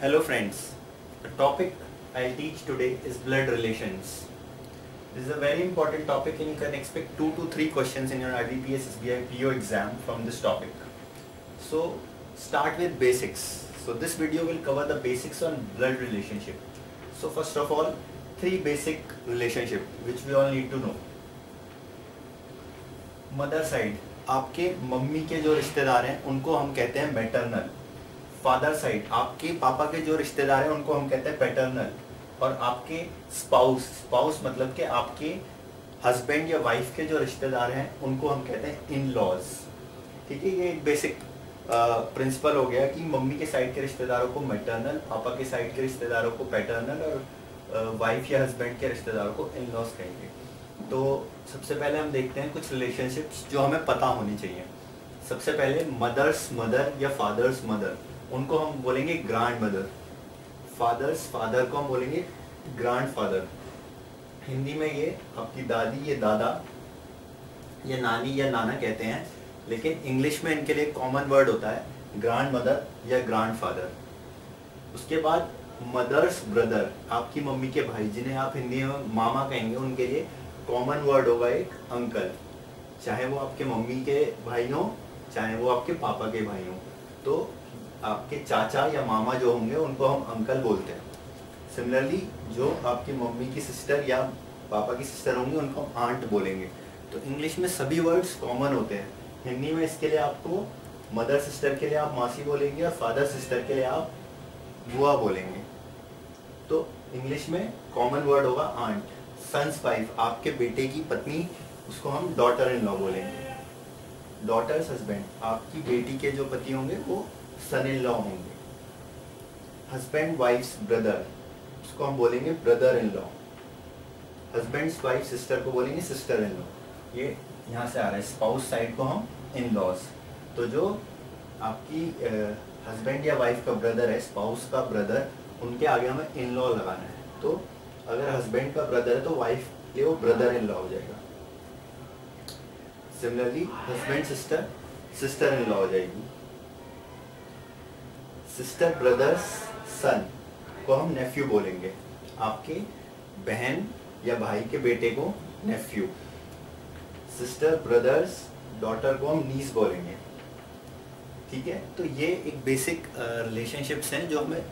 Hello friends, the topic I'll teach today is blood relations. This is a very important topic and you can expect 2 to 3 questions in your IBPS SBI PO exam from this topic. So start with basics. So this video will cover the basics on blood relationship. So first of all, 3 basic relationship which we all need to know. Mother side, आपके mummy के जो रिश्तेदार हैं उनको हम कहते हैं maternal. Father side, आपके पापा के जो रिश्तेदार हैं उनको हम कहते हैं पैटर्नल. और आपके स्पाउस मतलब कि आपके हस्बैंड या वाइफ के जो रिश्तेदार हैं उनको हम कहते हैं इन लॉज. ठीक है, ये एक बेसिक प्रिंसिपल हो गया कि मम्मी के साइड के रिश्तेदारों को मैटरनल, पापा के साइड के रिश्तेदारों को पैटर्नल और वाइफ या हस्बैंड के रिश्तेदारों को इन लॉज कहेंगे. तो सबसे पहले हम देखते हैं कुछ रिलेशनशिप्स जो हमें पता होनी चाहिए. सबसे पहले मदर्स मदर या फादर्स मदर, उनको हम बोलेंगे ग्रैंड मदर. फादर्स फादर को हम बोलेंगे ग्रैंड फादर. हिंदी में ये आपकी दादी या दादा या नानी या नाना कहते हैं, लेकिन इंग्लिश में इनके लिए कॉमन वर्ड होता है ग्रैंड मदर या ग्रैंड फादर. उसके बाद मदर्स ब्रदर, आपकी मम्मी के भाई जिन्हें आप हिंदी में मामा कहेंगे, उनके लिए कॉमन वर्ड होगा एक अंकल. चाहे वो आपके मम्मी के भाई हो चाहे वो आपके पापा के भाई हो, तो आपके चाचा या मामा जो होंगे उनको हम अंकल बोलते हैं. सिमिलरली जो आपकी मम्मी की सिस्टर या पापा की सिस्टर होंगी उनको हम आंट बोलेंगे. तो इंग्लिश में सभी वर्ड्स कॉमन होते हैं. हिंदी में इसके लिए आपको मदर सिस्टर के लिए आप मासी बोलेंगे और फादर सिस्टर के लिए आप बुआ बोलेंगे. तो इंग्लिश में कॉमन वर्ड होगा आंट. सन्स वाइफ, आपके बेटे की पत्नी, उसको हम डॉटर इन लॉ बोलेंगे. डॉटर्स हस्बैंड, आपकी बेटी के जो पति होंगे वो सन इन लॉ होंगे. हस्बैंड वाइफ्स ब्रदर, उसको हम बोलेंगे brother in law. Husband's wife sister को बोलेंगे सिस्टर इन लॉ. ये यहाँ से आ रहा है. स्पाउस साइड को हम इन लॉज. तो जो आपकी हस्बैंड या वाइफ का ब्रदर है, स्पाउस का ब्रदर, उनके आगे हमें इन लॉ लगाना है. तो अगर हस्बैंड का ब्रदर है तो वाइफ के वो ब्रदर इन लॉ हो जाएगा. Similarly husband sister sister in law हो जाएगी. सिस्टर ब्रदर्स सन को हम नेफ्यू बोलेंगे. आपके बहन या भाई के बेटे को नेफ्यू. सिस्टर ब्रदर्स डॉटर को हम नीस बोलेंगे. ठीक है, तो ये एक बेसिक रिलेशनशिप्स हैं जो हमें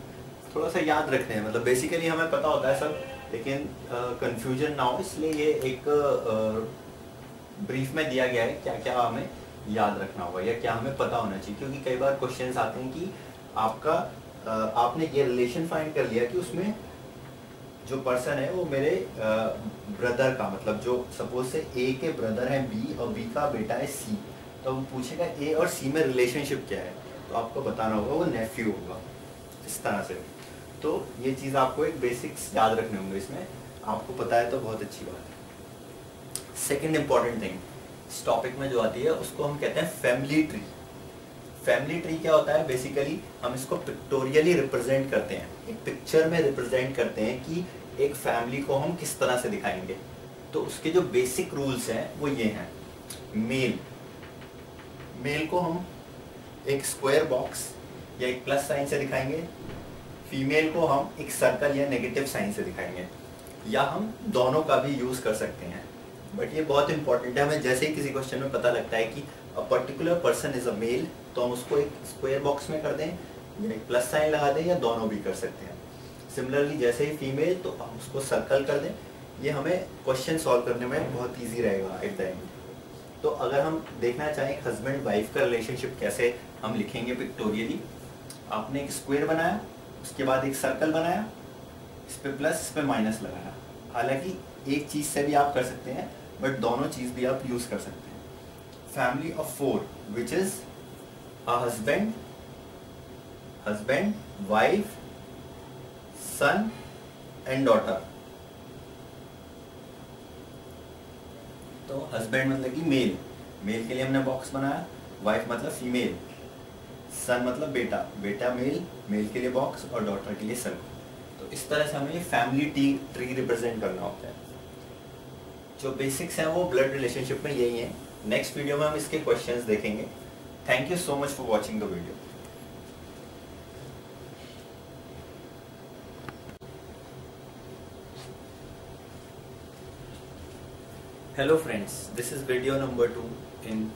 थोड़ा सा याद रखने हैं. मतलब बेसिकली हमें पता होता है सब, लेकिन कंफ्यूजन ना हो इसलिए ये एक ब्रीफ में दिया गया है क्या क्या हमें याद रखना होगा या क्या हमें पता होना चाहिए. क्योंकि कई बार क्वेश्चंस आते हैं कि आपका आपने ये रिलेशन फाइंड कर लिया कि उसमें जो पर्सन है वो मेरे ब्रदर का, मतलब जो सपोज से ए के ब्रदर है बी और बी का बेटा है सी, तो वो पूछेगा ए और सी में रिलेशनशिप क्या है, तो आपको बताना होगा वो नेफ्यू होगा. इस तरह से. तो ये चीज़ आपको एक बेसिक्स याद रखने होंगे. इसमें आपको पता है तो बहुत अच्छी बात है. सेकेंड इंपॉर्टेंट थिंग इस टॉपिक में जो आती है उसको हम कहते हैं फैमिली ट्री. फैमिली ट्री क्या होता है? बेसिकली हम इसको पिक्टोरियली रिप्रेजेंट करते हैं, एक पिक्चर में रिप्रेजेंट करते हैं कि एक फैमिली को हम किस तरह से दिखाएंगे. तो उसके जो बेसिक रूल्स हैं वो ये हैं. मेल को हम एक स्क्वायर बॉक्स या एक प्लस साइन से दिखाएंगे. फीमेल को हम एक सर्कल या नेगेटिव साइन से दिखाएंगे, या हम दोनों का भी यूज़ कर सकते हैं. बट ये बहुत इंपॉर्टेंट है. हमें जैसे ही किसी क्वेश्चन में पता लगता है कि a particular person is a male, तो हम उसको एक स्क्वायर बॉक्स में कर दें या एक प्लस साइन लगा दें या दोनों भी कर सकते हैं. सिमिलरली जैसे ही फीमेल तो हम उसको सर्कल कर दें. ये हमें क्वेश्चन सॉल्व करने में बहुत ईजी रहेगा एट द एंड. तो अगर हम देखना चाहें हस्बैंड वाइफ का रिलेशनशिप कैसे हम लिखेंगे पिक्टोरियली, आपने एक स्क्वायर बनाया, उसके बाद एक सर्कल बनाया, इस पे प्लस इस पे माइनस लगाया. हालांकि एक चीज़ से भी आप कर सकते हैं बट दोनों चीज़ भी आप यूज़ कर सकते हैं. Family of 4 which is a husband wife son and daughter. तो हस्बैंड मतलब कि मेल, मेल के लिए हमने बॉक्स बनाया. वाइफ मतलब फीमेल, सन मतलब बेटा, बेटा मेल, मेल के लिए बॉक्स और डॉटर के लिए सन. तो इस तरह से हमें ये फैमिली ट्री रिप्रेजेंट करना होता है. जो बेसिक्स हैं वो ब्लड रिलेशनशिप में यही हैं. नेक्स्ट वीडियो में हम इसके क्वेश्चंस देखेंगे. Thank you so much for watching the video. Hello friends, this is video number 2 in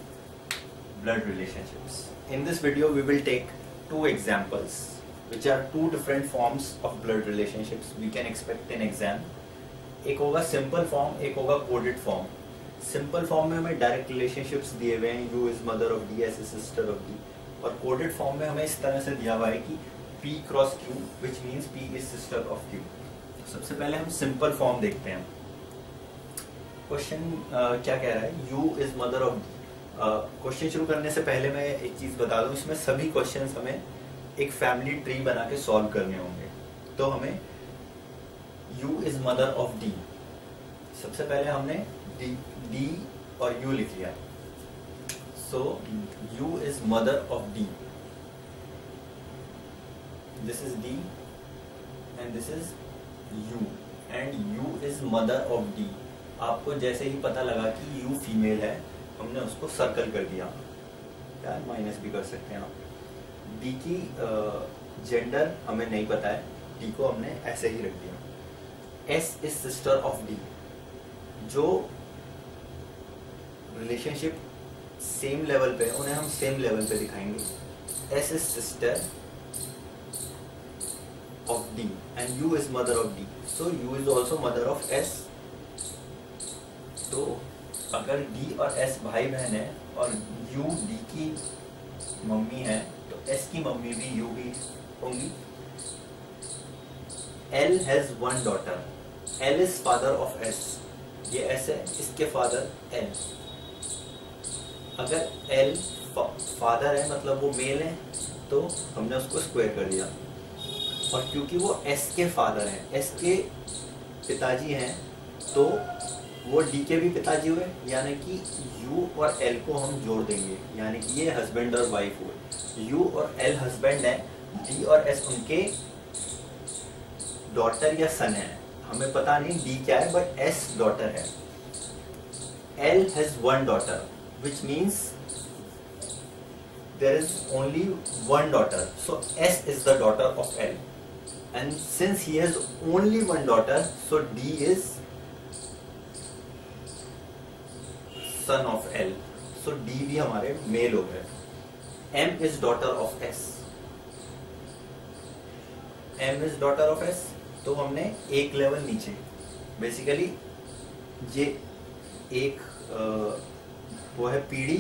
blood relationships. In this video we will take two examples which are two different forms of blood relationships we can expect in exam. एक होगा simple form, एक होगा coded form. Simple form में हमें direct relationships दिए हुए हैं, U is mother of D, S is sister of D. और coded form में हमें इस तरह से दिया हुआ है कि P cross Q, which means P is sister of Q. सबसे पहले हम simple form देखते हैं. क्वेश्चन क्या कह रहा है, U is mother of D. Question शुरू करने से पहले मैं एक चीज बता दूं, इसमें सभी क्वेश्चंस हमें एक फैमिली ट्री बना के सॉल्व करने होंगे. तो हमें U is mother of D. सबसे पहले हमने D और U लिख लिया. So U is mother of D. This is D and this is U and U is mother of D. आपको जैसे ही पता लगा कि U फीमेल है, हमने उसको सर्कल कर दिया. यार माइनस भी कर सकते हैं आप. D की जेंडर हमें नहीं पता है, D को हमने ऐसे ही रख दिया. S is sister of D. जो रिलेशनशिप सेम लेवल पे है उन्हें हम सेम लेवल पे दिखाएंगे. S is sister of D and U is mother of D. So U is also mother of S. तो अगर D और S भाई बहन है और U D की मम्मी है तो S की मम्मी भी U भी होंगी. L has one daughter. L is father of S. ये S है, इसके फादर L. अगर L फादर है मतलब वो मेल है तो हमने उसको स्क्वायर कर दिया. और क्योंकि वो S के फादर हैं, S के पिताजी हैं, तो वो D के भी पिताजी हुए, यानी कि U और L को हम जोड़ देंगे, यानी कि ये हस्बैंड और वाइफ हुए. U और L हस्बैंड है, D और S उनके डॉटर या सन है. हमें पता नहीं D क्या है, बट S डॉटर है. L has one daughter, which means there is only one daughter. So S is the daughter of L. And since he has only one daughter, so D is son of L. So D भी हमारे mail हो गए. M is daughter of S. M is daughter of S. तो हमने एक level नीचे, basically ये एक वो है पीढ़ी,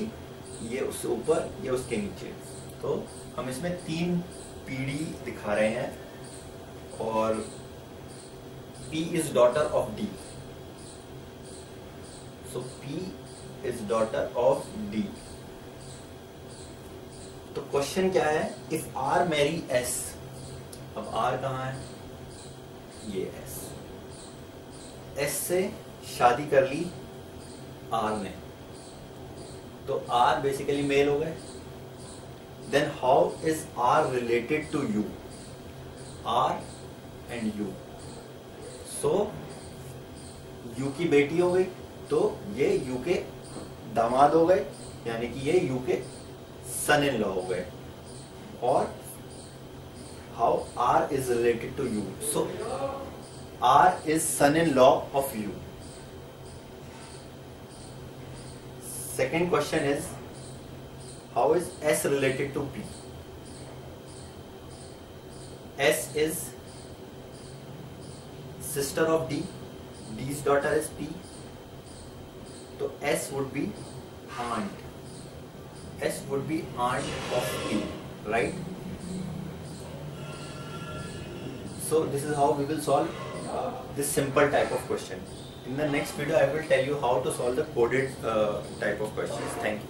ये उससे ऊपर, ये उसके नीचे. तो हम इसमें 3 पीढ़ी दिखा रहे हैं. और P is daughter of D. So P is daughter of D. तो क्वेश्चन क्या है, if R marry S. अब R कहाँ है, ये S. S से शादी कर ली R ने, तो R बेसिकली मेल हो गए. Then how is R related to U? R and U. So U की बेटी हो गई तो ये U के दामाद हो गए, यानी कि ये U के सन इन लॉ हो गए. और how R is related to U? So R is son in law of U. Second question is, how is S related to P? S is sister of D. D's daughter is P. So S would be aunt. S would be aunt of P, right? So this is how we will solve this simple type of question. In the next video, I will tell you how to solve the coded type of questions. Thank you.